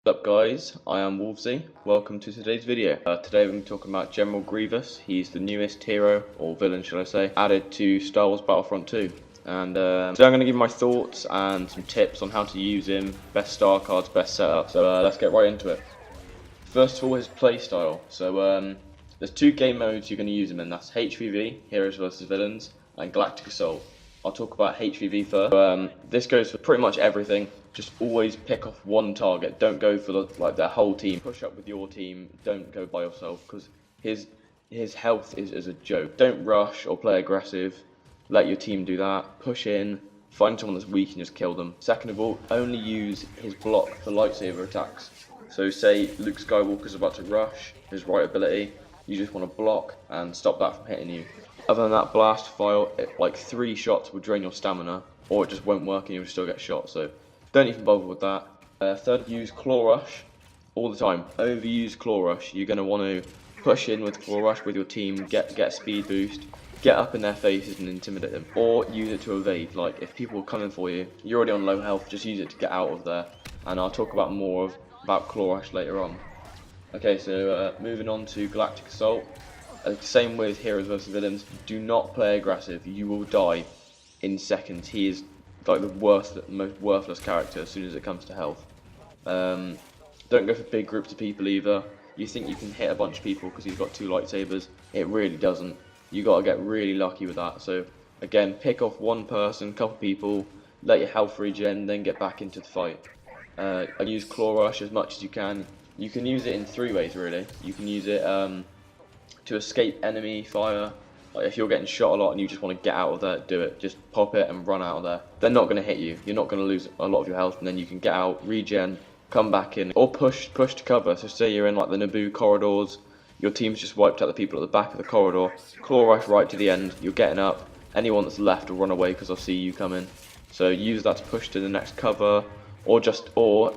What's up guys, I am Wolvesy. Welcome to today's video. Today we're going to be talking about General Grievous. He's the newest hero, or villain should I say, added to Star Wars Battlefront 2. And so I'm going to give my thoughts and some tips on how to use him, best star cards, best setup. So let's get right into it. First of all, his playstyle. So there's two game modes you're going to use him in. That's HVV, Heroes vs Villains, and Galactic Assault. I'll talk about HVV first. This goes for pretty much everything. Just always pick off one target. Don't go for their whole team. Push up with your team. Don't go by yourself because his health is a joke. Don't rush or play aggressive. Let your team do that. Push in. Find someone that's weak and just kill them. Second of all, only use his block for lightsaber attacks. So say Luke Skywalker's about to rush, his right ability. You just want to block and stop that from hitting you. Other than that, blast file, like 3 shots will drain your stamina, or it just won't work and you'll still get shot. So don't even bother with that. Third, use Claw Rush all the time. Overuse Claw Rush. You're going to want to push in with Claw Rush with your team, get speed boost, get up in their faces and intimidate them. Or use it to evade. Like if people are coming for you, you're already on low health, just use it to get out of there. And I'll talk about more about Claw Rush later on. Okay, so moving on to Galactic Assault. Same with Heroes vs Villains. Do not play aggressive. You will die in seconds. He is like the most worthless character as soon as it comes to health. Don't go for big groups of people either. You think you can hit a bunch of people because he's got 2 lightsabers. It really doesn't. You got to get really lucky with that. So again, pick off one person, couple people, let your health regen, then get back into the fight. Use Claw Rush as much as you can. You can use it in 3 ways really. You can use it to escape enemy fire. Like if you're getting shot a lot and you just want to get out of there, do it. Just pop it and run out of there. They're not going to hit you. You're not going to lose a lot of your health, and then you can get out, regen, come back in, or push to cover. So say you're in like the Naboo corridors, your team's just wiped out the people at the back of the corridor. Claw Rush right to the end. You're getting up. Anyone that's left will run away because they'll see you coming. So use that to push to the next cover, or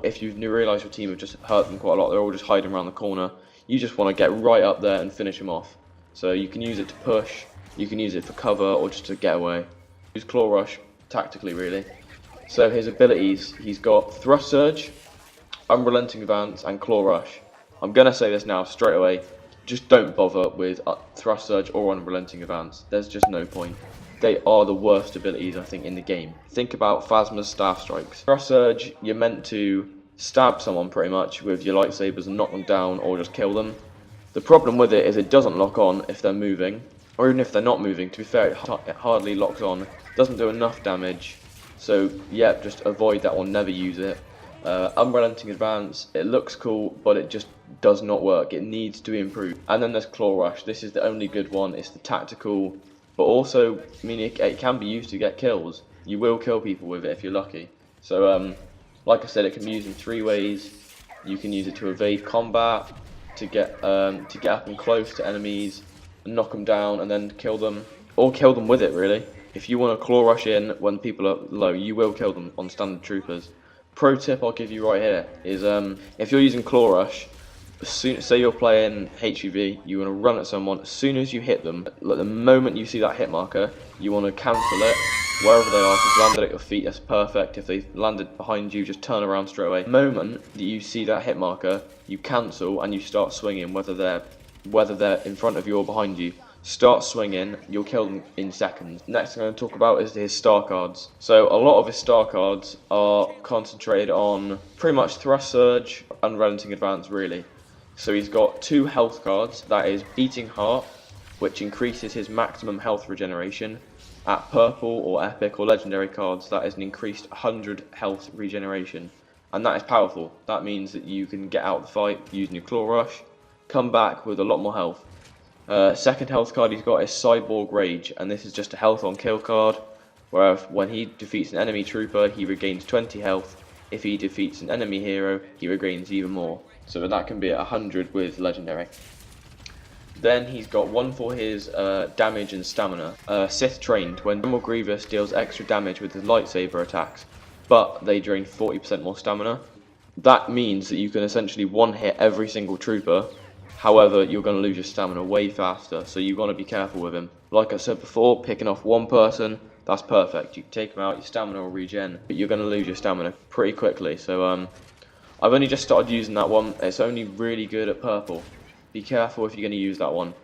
if you realise your team have just hurt them quite a lot, they're all just hiding around the corner. You just want to get right up there and finish him off. So you can use it to push, you can use it for cover, or just to get away. Use Claw Rush tactically really. So his abilities, he's got Thrust Surge, Unrelenting Advance, and Claw Rush. I'm going to say this now straight away, just don't bother with Thrust Surge or Unrelenting Advance. There's just no point. They are the worst abilities I think in the game. Think about Phasma's Staff Strikes. Thrust Surge, you're meant to stab someone pretty much with your lightsabers and knock them down or just kill them. The problem with it is it doesn't lock on if they're moving, or even if they're not moving. To be fair, it hardly locks on, doesn't do enough damage. So yeah, just avoid that one, never use it. Unrelenting Advance, it looks cool, but it just does not work. It needs to improve. And then there's Claw Rush. This is the only good one. It's the tactical, but also, I mean, it can be used to get kills. You will kill people with it if you're lucky. So like I said, it can be used in 3 ways. You can use it to evade combat, to get up and close to enemies, and knock them down, and then kill them, or kill them with it. Really, if you want to Claw Rush in when people are low, you will kill them on standard troopers. Pro tip I'll give you right here is if you're using Claw Rush, say you're playing HUV, you want to run at someone. As soon as you hit them, like the moment you see that hit marker, you want to cancel it. Wherever they are, if they've landed at your feet, that's perfect. If they've landed behind you, just turn around straight away. The moment that you see that hit marker, you cancel and you start swinging, whether they're in front of you or behind you. Start swinging, you'll kill them in seconds. Next thing I'm going to talk about is his star cards. So a lot of his star cards are concentrated on pretty much Thrust Surge, Unrelenting Advance really. So he's got 2 health cards, that is Beating Heart, which increases his maximum health regeneration. At purple or epic or legendary cards, that is an increased 100 health regeneration. And that is powerful. That means that you can get out of the fight using your Claw Rush, come back with a lot more health. Second health card he's got is Cyborg Rage, and this is just a health on kill card, where when he defeats an enemy trooper, he regains 20 health. If he defeats an enemy hero, he regains even more. So that can be at 100 with legendary. Then he's got one for his damage and stamina. Sith Trained, when General Grievous deals extra damage with his lightsaber attacks, but they drain 40% more stamina. That means that you can essentially one-hit every single trooper. However, you're going to lose your stamina way faster, so you've got to be careful with him. Like I said before, picking off one person, that's perfect. You can take him out, your stamina will regen, but you're going to lose your stamina pretty quickly. So I've only just started using that one. It's only really good at purple. Be careful if you're going to use that one.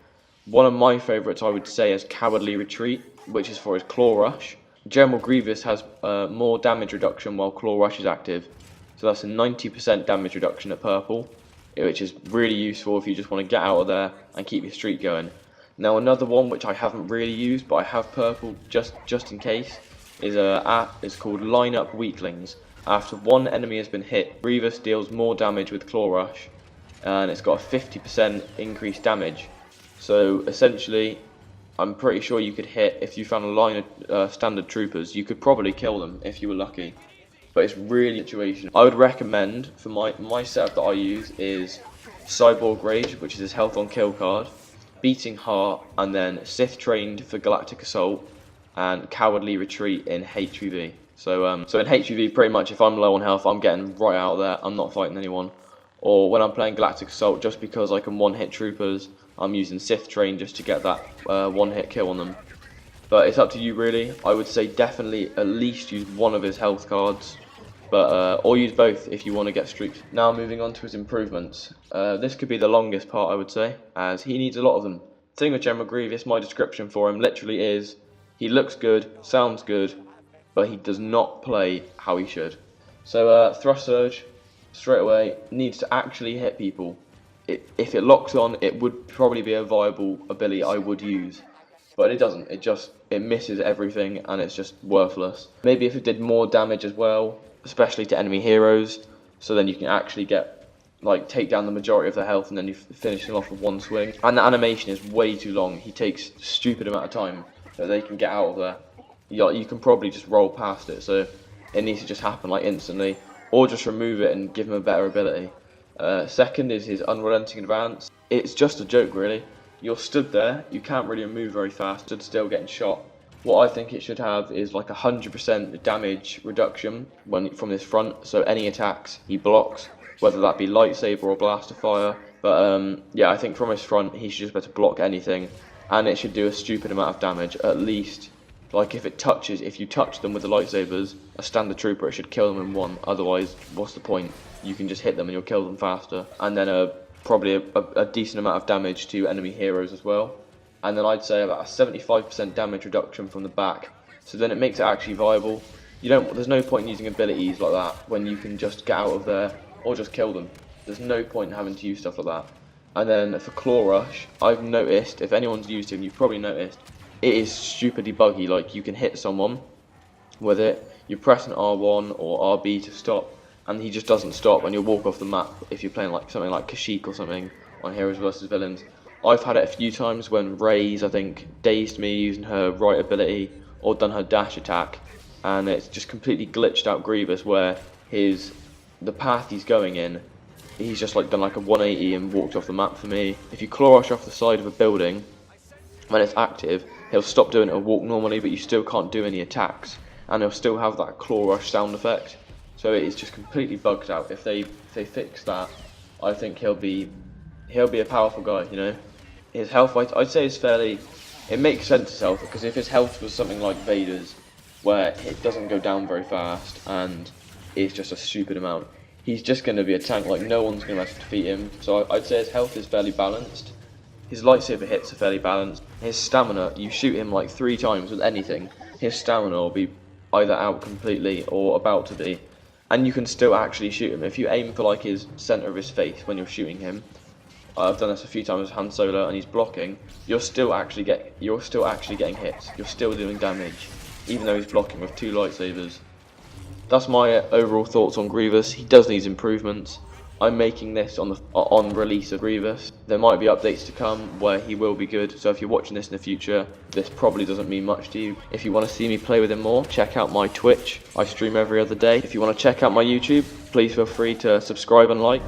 One of my favourites I would say is Cowardly Retreat, which is for his Claw Rush. General Grievous has more damage reduction while Claw Rush is active. So that's a 90% damage reduction at purple, which is really useful if you just want to get out of there and keep your streak going. Now another one which I haven't really used, but I have purple just in case, is called Line Up Weaklings. After one enemy has been hit, Grievous deals more damage with Claw Rush, and it's got a 50% increased damage. So essentially, I'm pretty sure you could hit, if you found a line of standard troopers, you could probably kill them if you were lucky. But it's really situational. I would recommend, for my setup that I use, is Cyborg Rage, which is his health on kill card, Beating Heart, and then Sith Trained for Galactic Assault, and Cowardly Retreat in HVV. So in HVV, pretty much if I'm low on health, I'm getting right out of there, I'm not fighting anyone. Or when I'm playing Galactic Assault, just because I can one-hit troopers, I'm using Sith Train just to get that one-hit kill on them. But it's up to you really. I would say definitely at least use one of his health cards, but or use both if you want to get streaks. Now moving on to his improvements. This could be the longest part I would say, as he needs a lot of them. The thing with General Grievous, my description for him literally is, he looks good, sounds good, but he does not play how he should. So Thrust Surge, straight away, needs to actually hit people. If it locks on, it would probably be a viable ability I would use, but it doesn't. It misses everything, and it's just worthless. Maybe if it did more damage as well, especially to enemy heroes, so then you can actually take down the majority of their health, and then you finish them off with one swing. And the animation is way too long. He takes a stupid amount of time that they can get out of there. You can probably just roll past it, so it needs to just happen like instantly, or just remove it and give him a better ability. Second is his Unrelenting Advance. It's just a joke really. You're stood there, you can't really move very fast, stood still getting shot. What I think it should have is like 100% damage reduction from this front, so any attacks he blocks, whether that be lightsaber or blaster fire. But yeah, I think from his front he should just be able to block anything, and it should do a stupid amount of damage, at least. Like if you touch them with the lightsabers, a standard trooper, it should kill them in one. Otherwise, what's the point? You can just hit them and you'll kill them faster. And then probably a decent amount of damage to enemy heroes as well. And then I'd say about a 75% damage reduction from the back. So then it makes it actually viable. There's no point in using abilities like that when you can just get out of there or just kill them. There's no point in having to use stuff like that. And then for Claw Rush, I've noticed, if anyone's used him, you've probably noticed, it is stupidly buggy. Like you can hit someone with it, you press an R1 or RB to stop, and he just doesn't stop, and you'll walk off the map if you're playing like something like Kashyyyk or something on Heroes vs Villains. I've had it a few times when Reyes, I think, dazed me using her right ability or done her dash attack, and it's just completely glitched out Grievous where the path he's going in, he's just like done like a 180 and walked off the map for me. If you Claw Rush off the side of a building when it's active, he'll stop doing it and walk normally, but you still can't do any attacks, and he'll still have that Claw Rush sound effect. So it's just completely bugged out. If they fix that, I think he'll be a powerful guy. You know, his health, I'd say, is fairly. It makes sense his health, because if his health was something like Vader's, where it doesn't go down very fast and it's just a stupid amount, he's just going to be a tank. Like no one's going to be able to defeat him. So I'd say his health is fairly balanced. His lightsaber hits are fairly balanced. His stamina, you shoot him like 3 times with anything, his stamina will be either out completely or about to be. And you can still actually shoot him. If you aim for like his centre of his face when you're shooting him, I've done this a few times with Han Solo and he's blocking, you're still actually getting hits. You're still doing damage, even though he's blocking with 2 lightsabers. That's my overall thoughts on Grievous. He does need improvements. I'm making this on release of Grievous. There might be updates to come where he will be good, so if you're watching this in the future, this probably doesn't mean much to you. If you want to see me play with him more, check out my Twitch. I stream every other day. If you want to check out my YouTube, please feel free to subscribe and like.